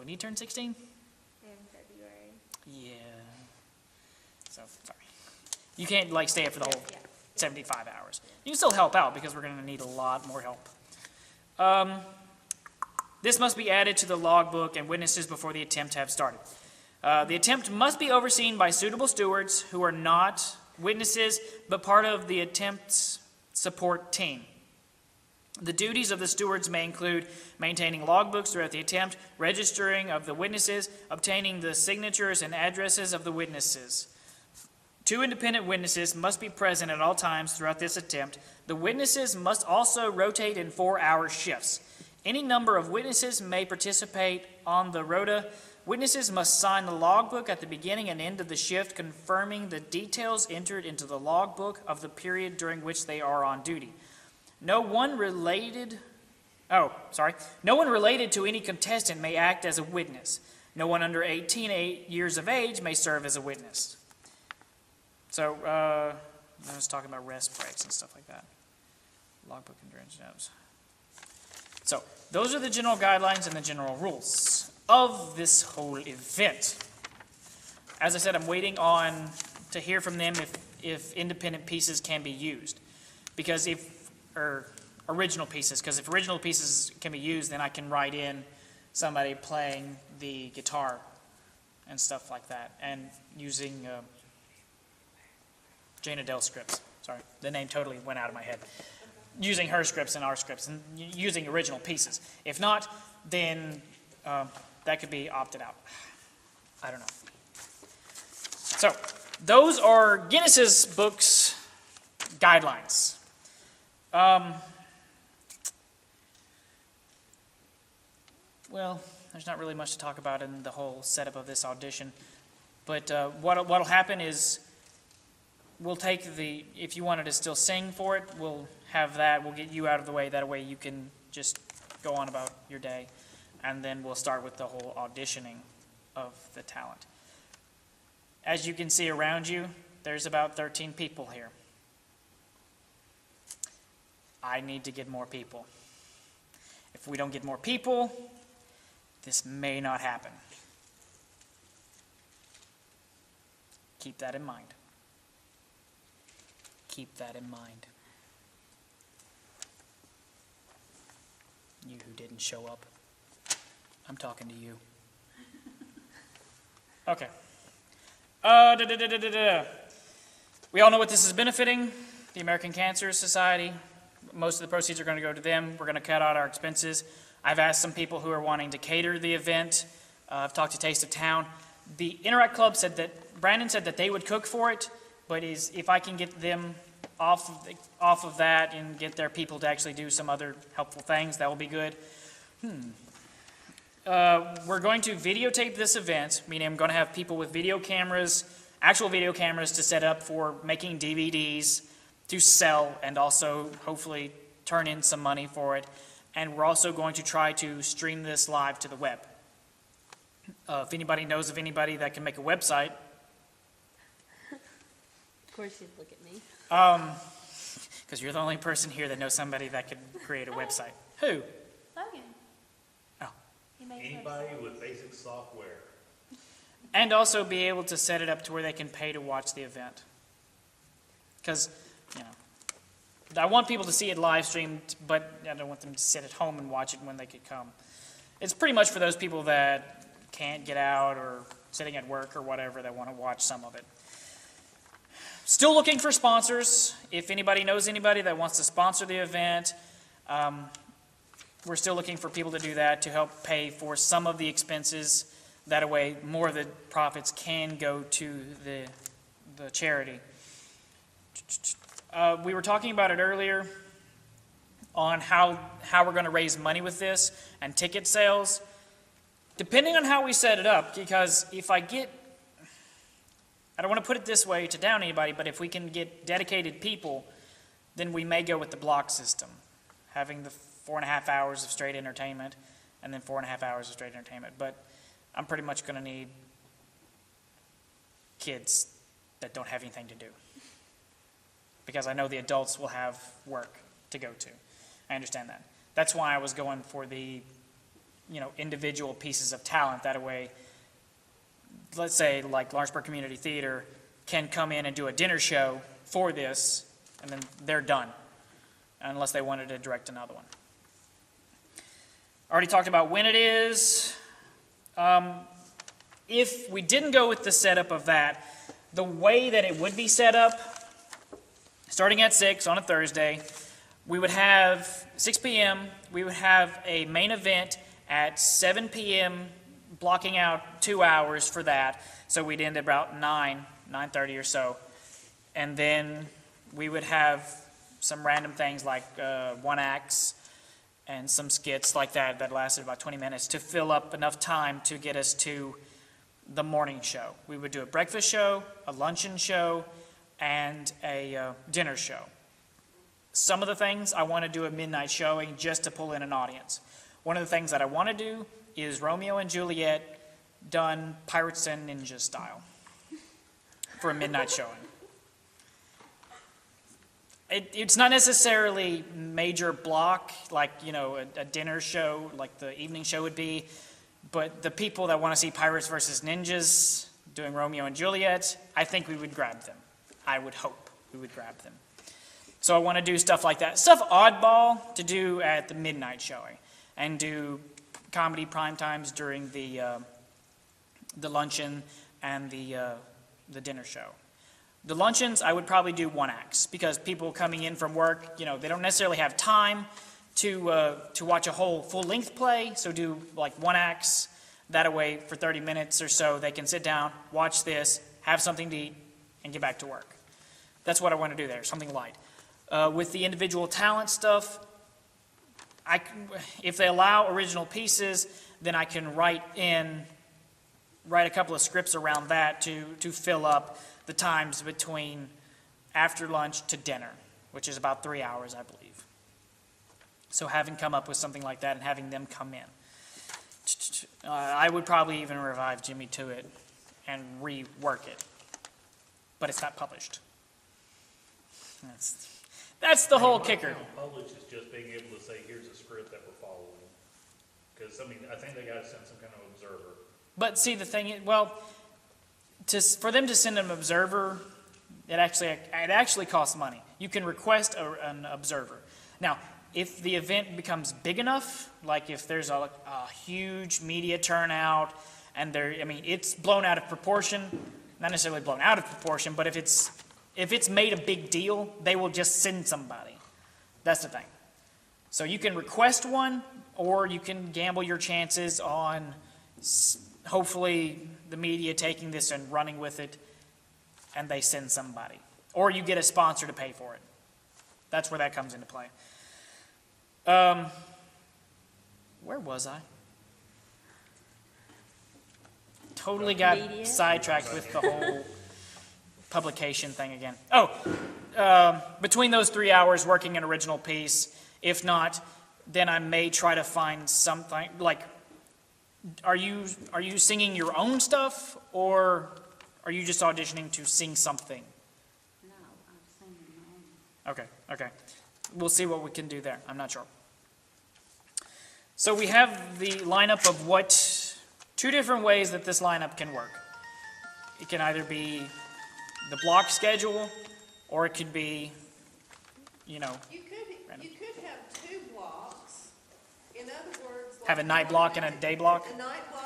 when he turned 16? In February. Yeah. So, sorry. You can't, like, stay up for the whole 75 hours. You can still help out because we're going to need a lot more help. This must be added to the logbook and witnesses before the attempt have started. The attempt must be overseen by suitable stewards who are not witnesses, but part of the attempt's support team. The duties of the stewards may include maintaining logbooks throughout the attempt, registering of the witnesses, obtaining the signatures and addresses of the witnesses. 2 independent witnesses must be present at all times throughout this attempt. The witnesses must also rotate in 4-hour shifts. Any number of witnesses may participate on the rota. Witnesses must sign the logbook at the beginning and end of the shift, confirming the details entered into the logbook of the period during which they are on duty. No one related to any contestant may act as a witness. No one under 18 years of age may serve as a witness. So, I was talking about rest breaks and stuff like that. Logbook and dredge notes. So, those are the general guidelines and the general rules of this whole event. As I said, I'm waiting to hear from them if independent pieces can be used. Because original pieces, because if original pieces can be used, then I can write in somebody playing the guitar and stuff like that, and using Jane Adele scripts. Sorry, the name totally went out of my head. Using her scripts and our scripts, and using original pieces. If not, then that could be opted out. I don't know. So, those are Guinness's books guidelines. Well, there's not really much to talk about in the whole setup of this audition. But what'll happen is we'll take if you wanted to still sing for it, we'll have that. We'll get you out of the way. That way you can just go on about your day. And then we'll start with the whole auditioning of the talent. As you can see around you, there's about 13 people here. I need to get more people. If we don't get more people, this may not happen. Keep that in mind. Keep that in mind. You who didn't show up, I'm talking to you. Okay. We all know what this is benefiting, the American Cancer Society. Most of the proceeds are going to go to them. We're going to cut out our expenses. I've asked some people who are wanting to cater the event. I've talked to Taste of Town. The Interact Club said that, Brandon said that they would cook for it, but if I can get them off of that and get their people to actually do some other helpful things, that will be good. We're going to videotape this event, meaning I'm going to have people with video cameras, actual video cameras to set up for making DVDs to sell and also hopefully turn in some money for it. And we're also going to try to stream this live to the web. If anybody knows of anybody that can make a website. Of course you'd look at me. Because you're the only person here that knows somebody that could create a website. Who? Logan. Oh. He makes Anybody with basic software. And also be able to set it up to where they can pay to watch the event. Because, I want people to see it live streamed, but I don't want them to sit at home and watch it when they could come. It's pretty much for those people that can't get out or sitting at work or whatever that want to watch some of it. Still looking for sponsors. If anybody knows anybody that wants to sponsor the event, we're still looking for people to do that to help pay for some of the expenses. That way, more of the profits can go to the charity. We were talking about it earlier on how we're going to raise money with this and ticket sales. Depending on how we set it up, because if I don't want to put it this way to down anybody, but if we can get dedicated people, then we may go with the block system, having the 4.5 hours of straight entertainment and then 4.5 hours of straight entertainment. But I'm pretty much going to need kids that don't have anything to do, because I know the adults will have work to go to. I understand that. That's why I was going for the individual pieces of talent. That way, let's say like Lawrenceburg Community Theater can come in and do a dinner show for this, and then they're done, unless they wanted to direct another one. Already talked about when it is. If we didn't go with the setup of that, the way that it would be set up, starting at 6 on a Thursday, we would have 6 p.m., we would have a main event at 7 p.m., blocking out 2 hours for that, so we'd end at about 9:30 or so. And then we would have some random things like one acts and some skits like that lasted about 20 minutes to fill up enough time to get us to the morning show. We would do a breakfast show, a luncheon show, and a dinner show. Some of the things I want to do a midnight showing just to pull in an audience. One of the things that I want to do is Romeo and Juliet done Pirates and Ninja style for a midnight showing. It's not necessarily major block like, a dinner show like the evening show would be, but the people that want to see Pirates versus Ninjas doing Romeo and Juliet, I think we would grab them. I would hope we would grab them. So I want to do stuff like that. Stuff oddball to do at the midnight showing, and do comedy prime times during the luncheon and the dinner show. The luncheons, I would probably do one acts, because people coming in from work, they don't necessarily have time to watch a whole full-length play, so do like one acts. That way, for 30 minutes or so, they can sit down, watch this, have something to eat, and get back to work. That's what I want to do there, something light. With the individual talent stuff, if they allow original pieces, then I can write a couple of scripts around that to fill up the times between after lunch to dinner, which is about 3 hours, I believe. So having come up with something like that and having them come in. I would probably even revive Jimmy to it and rework it, but it's not published. That's the whole kicker. Published is just being able to say, here's a script that we're following. Because, I think they got to send some kind of observer. But see, the thing is, for them to send an observer, it actually costs money. You can request an observer. Now, if the event becomes big enough, like if there's a huge media turnout, and it's blown out of proportion, not necessarily blown out of proportion, but if it's made a big deal, they will just send somebody. That's the thing. So you can request one, or you can gamble your chances on hopefully the media taking this and running with it, and they send somebody. Or you get a sponsor to pay for it. That's where that comes into play. Where was I? Totally got Media? sidetracked with the whole publication thing again. Between those 3 hours working an original piece, if not, then I may try to find something like, are you singing your own stuff, or are you just auditioning to sing something? No, I'm singing my own. Okay. We'll see what we can do there. I'm not sure. So we have the lineup of two different ways that this lineup can work. It can either be the block schedule, or it could be, You could have 2 blocks. In other words, have a night block and a day block. A night block